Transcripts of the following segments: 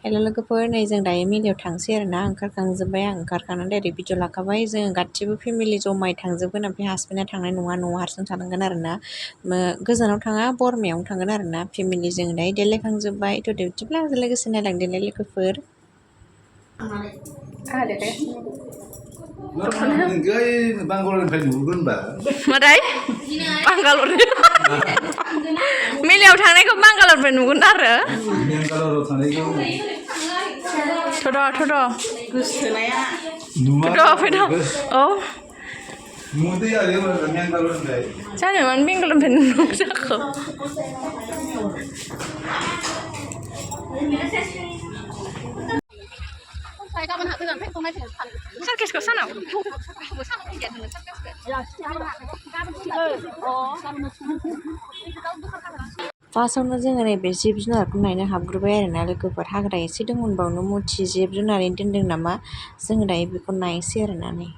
हेल' लोगोफोर नै जों दायो मेलायाव थांसै आरोना ओंखारखांजोब्बाय आं ओंखारखांनानै डाइरेक्ट भिडिअ लाखाबाय जों गासिबो फेमिलि जमायै थांजोबगोन ओमफ्राय हासबेन्डआ थांनाय नङा न'आव हारसिं थानांगोन आरोना गोजानाव थाङा बरमायावनो थांगोन आरोना फेमिलि जों दायो देलायखांजोब्बाय थ' बिदिब्ला आंजों लोगोसे नायलांदोलाय लोगोफोर बांगालरनिफ्राय नुहुरगोनबा मादै बांगालर मेलायाव थांनायखौ बांगालरनिफ्राय नुगोन आरो बेंगालराव थांनायखौ थ'द' गोसोथोनाया फैद' औ मुदै आरो बेंगालरनिफ्राय जानो मानो बेंगालरनिफ्राय नुगौ जाखो सारकेसखौ सानाव फार्स्टआवनो जोङो नैबे जिब जुनारखौ नायनो हाबग्रोबाय आरोना लोगोफोर हाग्रा एसे दंमोनबावनो मुथि जिब जुनारैनो दोनदों नामा जोङो दायो बेखौ नायनोसै आरोना नै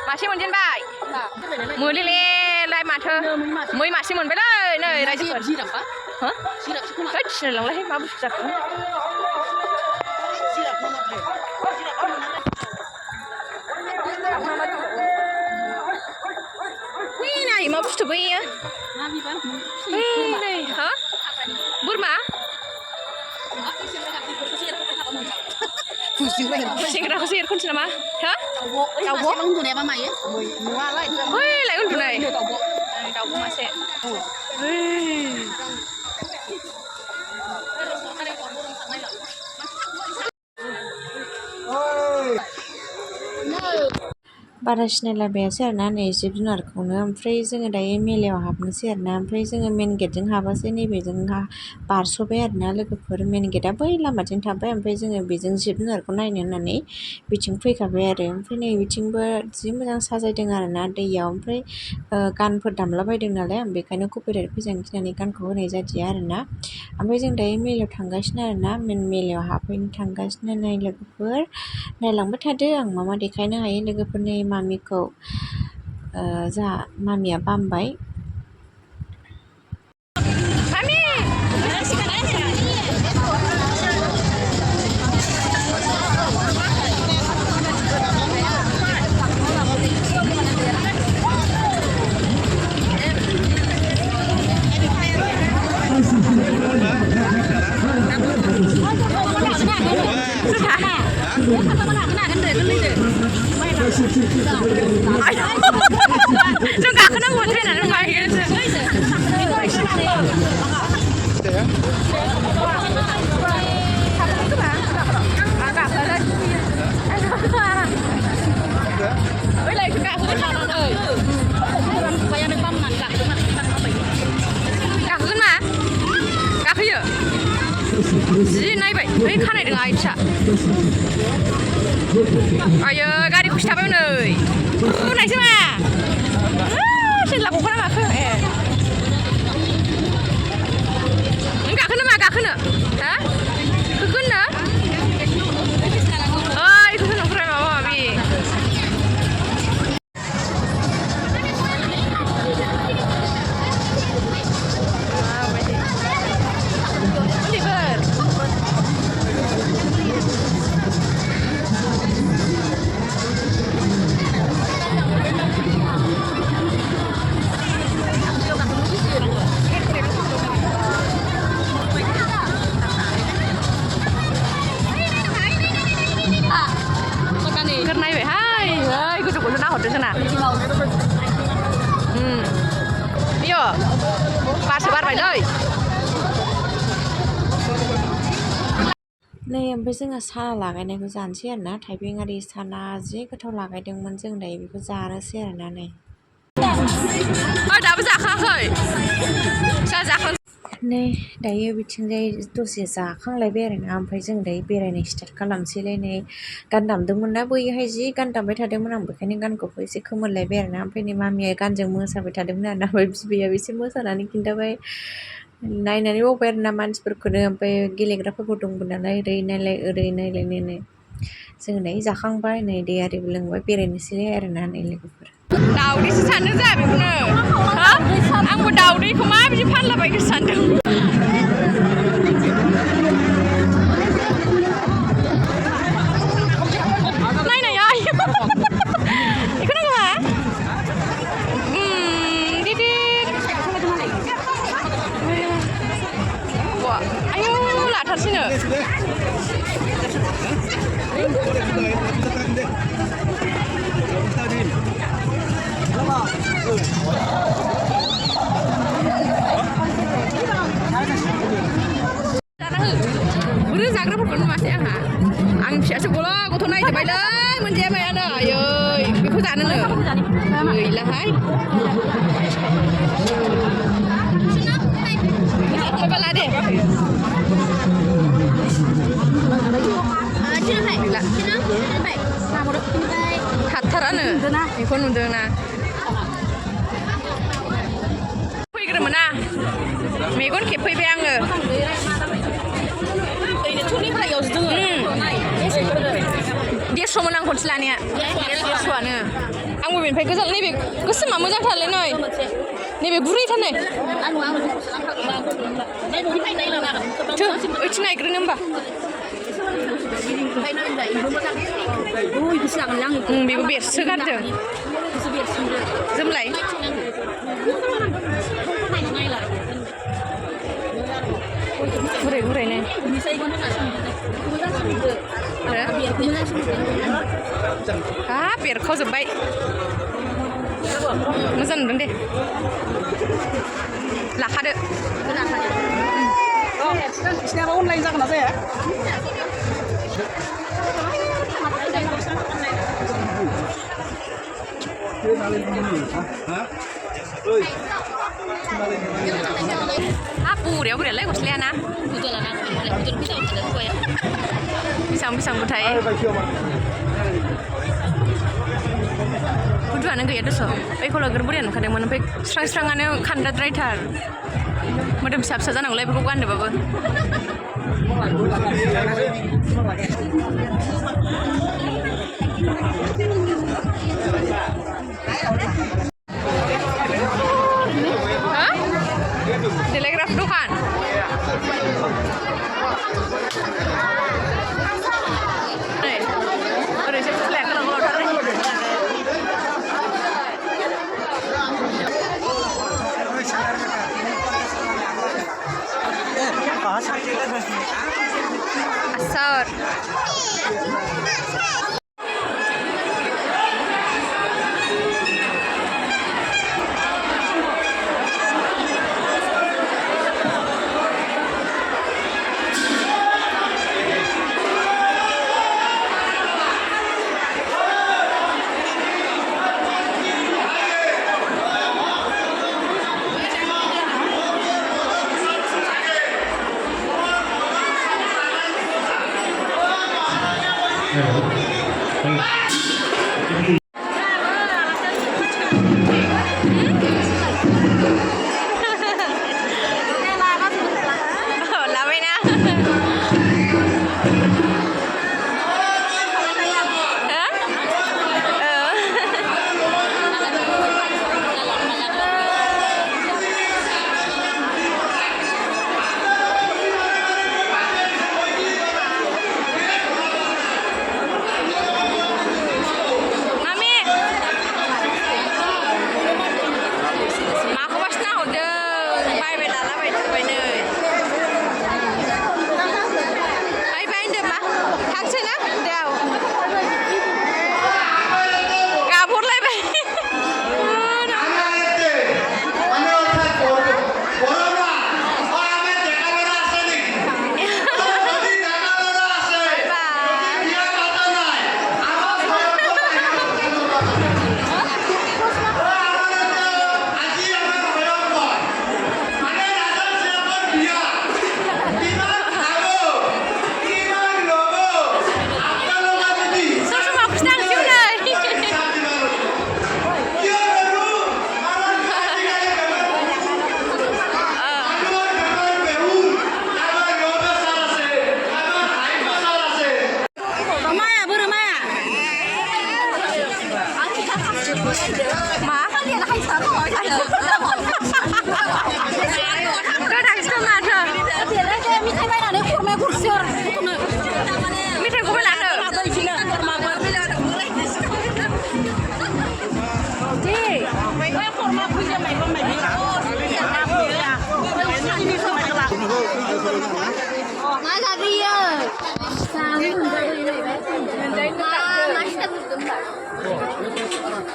मासे मोनजेनबाय मोलेलाय माथो मै मासे मोनबायलै नै रायजोफोर सिनायलांलाय मा बुस्थु जाखो नाय मा बुस्थु बैयो नै हा बोरमा सेंग्राखौसो एरख'नोसै नामा हा दाउब' उन्दुनायाबा मायो लाय उन्दुनाय दाउब' मासे बारा सिनायलाबायासै आरोना नै जिब जुनारखौनो ओमफ्राय जोङो दायो मेलायाव हाबनोसै आरोना ओमफ्राय जोङो मेन गेटजों हाबासै नैबेजों बारस'बाय आरोना लोगोफोर मेन गेटआ बै लामाथिं थाबाय ओमफ्राय जोङो बेजों जिब जुनारखौ नायनो होननानै बिथिं फैखाबाय आरो ओमफ्राय नै बिथिंबो जि मोजां साजायदों आरोना दैयाव ओमफ्राय गानफोर दामलाबायदों नालाय आं बेखायनो कपिराइट फैजानो गिनानै गानखौ होनाय जादिया आरोना ओमफ्राय जों दायो मेलायाव थांगासिनो आरोना मेन मेलायाव हाबहैनो थांगासिनो नै लोगोफोर नायलांबाय थादो आं मा मा देखायनो हायो लोगोफोरनि मामिखौ जोंहा मामिया बामबाय जों गाखोनांगौ ट्रेनानो माहैगोनसो गाखोगोन मा गाखोयो जि नायबाय बै खानायदों आइथिया आयो गारिखौ खिथाबाय नै नायसै मा सेनला गखाना माखो ए नों गाखोनो मा गाखोनो हा खोखोनो ओइ खोखोनो ओमफ्राय माबा माबि नायबायहाय ओइ गोजौखौसो नाहरदों जोंना बियो बारसो बारबायलै नै ओमफ्राय जोङो साना लागायनायखौ जानोसै आरोना थाइबेंआरि साना जि गोथाव लागायदोंमोन जों दायो बेखौ जानोसै आरोना नै दाबो जाखाङाखै जाखां नै दायो बिथिंजाय दसे जाखांलायबाय आरोना ओमफ्राय जों दायो बेरायनाय स्टार्ट खालामसैलाय नै गान दामदोंमोन ना बैहाय जि गान दामबाय थादोंमोन आं बेखायनो गानखौबो एसे खोमोरलायबाय आरोना ओमफ्राय नै मामिया गानजों मोसाबाय थादोंमोन आरोना ओमफ्राय बिबैयाबो एसे मोसानानै खिन्थाबाय नायनानै बावबाय आरोना मानसिफोरखौनो ओमफ्राय गेलेग्राफोरबो दंमोन नालाय ओरै नायलाय ओरै नायलायनो जोङो नै जाखांबाय नै दै आरिबो लोंबाय बेरायनोसैलाय आरोना नै लोगोफोर दाउदैसो सानदों जोंहा बेखौनो आंबो दाउदैखौ माबायदि फानलाबायखो सानदों लाथारसैनो बोरै जाग्राफोरखौ नुवासै आंहा आं फिसासो गथ' नायजोब्बायलै मोनजायाबायानो आयै बेखौ जानोनो गैलाहाय बाला दे गैला हाथारानो बेखौ नुदों ना फैग्रोमोन ना मेगन खेबफैबाय आङो देरस'मोन आं खनसे लानाया देरस'आनो आंबो बेनिफ्राय गोजान नैबे गोसोमा मोजांथारलै नै नैबे गुरैथार नै ओइथिं नायग्रोनो होमबा बेबो बेरसो गारदों जोमलाय गुरै गुरै नै हाब बेरखावजोब्बाय मोजां नुदों दे लाखादो बिसिनाबा अनलाइन जागोन ना जाया हाब बुरियाव बुरियालाय गस्लाया ना बेसेबां बुथाय गुदुआनो गैया दस' बैखौ नोगोर बुरिया नुखादोंमोन ओमफ्राय स्रां स्राङानो खान्दाद्रायथार मोदोम फिसा फिसा जानांगौलाय बेखौ गाननोबाबो देलायग्रा दखान ओरैसो फुस्लाया गोलाव गोलावथार आसार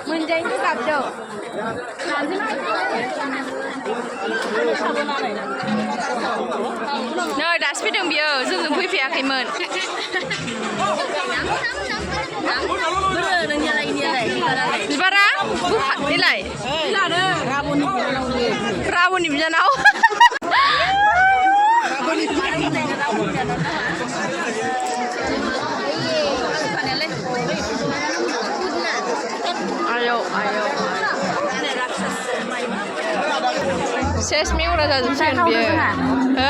मोनजायैनो गाबदो नै दासो फैदों बियो जोंजों फैफायाखैमोन बिबारा देलाय राबननि बिनानाव आयौ आयौ सेस मेवरा जाजोबसिगोन बियो हो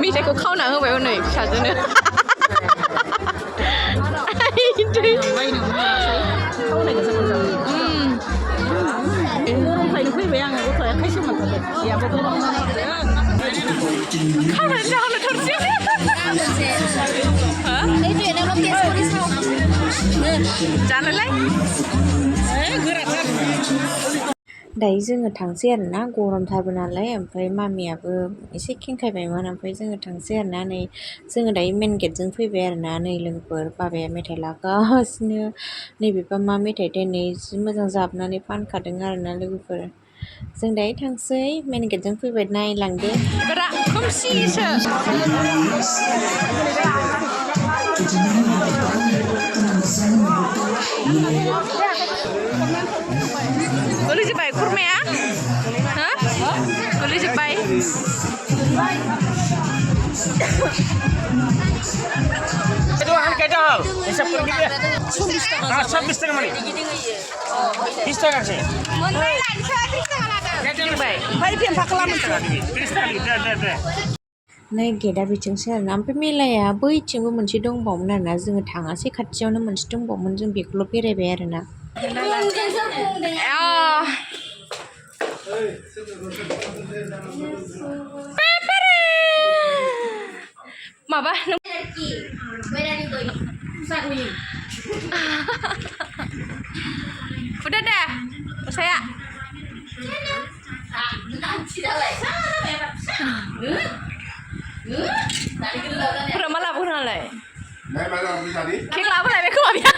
मेथाइखौ खावना होबाय हनै फिसाजोनो गरमखायनो फैबाय आङो गथ'आ खायसो मोनथारबाय जियाबो गरम खावनानै जाहोनो थोरसि जानोलाय दायो जोङो थांसै आरोना गरमथारबो नालाय ओमफ्राय मामियाबो एसे खेंखायबायमोन ओमफ्राय जोङो थांसै आरोना नै जोङो दायो मेन गेटजों फैबाय आरोना नै लोगोफोर बाबाया मेथाइ लागासिनो नैबेबा मा मेथाइ दिनै जि मोजां जाबनानै फानखादों आरोना लोगोफोर जों दायो थांसै मेन गेटजों फैबाय नायलांदो खोमसिसो गोलैजोब्बाय खुरमाया हो गोलैजोब्बाय itu harga dah. Bisa pergi dia. 26 টাকা মানে 20 টাকা আছে गोलैजोब्बाय ओमफ्राय फेमफा खालामो 30 টাকা दे नै गेटआ बिथिंसो आरोना ओमफ्राय मेलाया बैथिंबो मोनसे दंबावोमोन आरोना जोङो थाङासै खाथियावनो मोनसे दंबावोमोन जों बेखौल' बेरायबाय आरोना माबा udah deh saya berapa labu nalai kek labu lah beku abia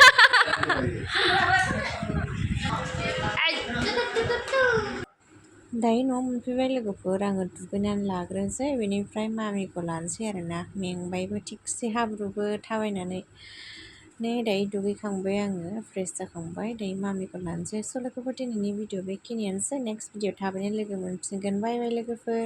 दायो न'आव मोनफैबाय लोगोफोर आङो दुगैनानै लाग्रोनोसै बेनिफ्राय मामिखौ लानोसै आरोना मेंबायबो थिगसे हाब्रुबो थाबायनानै नै दायो दुगैखांबाय आङो फ्रेस जाखांबाय दायो मामिखौ लानोसै स' लोगोफोर दिनैनि भिडिअ बेखिनियानोसै नेक्स्ट भिडिअ थाबैनो लोगो मोनफिनगोन बाय बाय लोगोफोर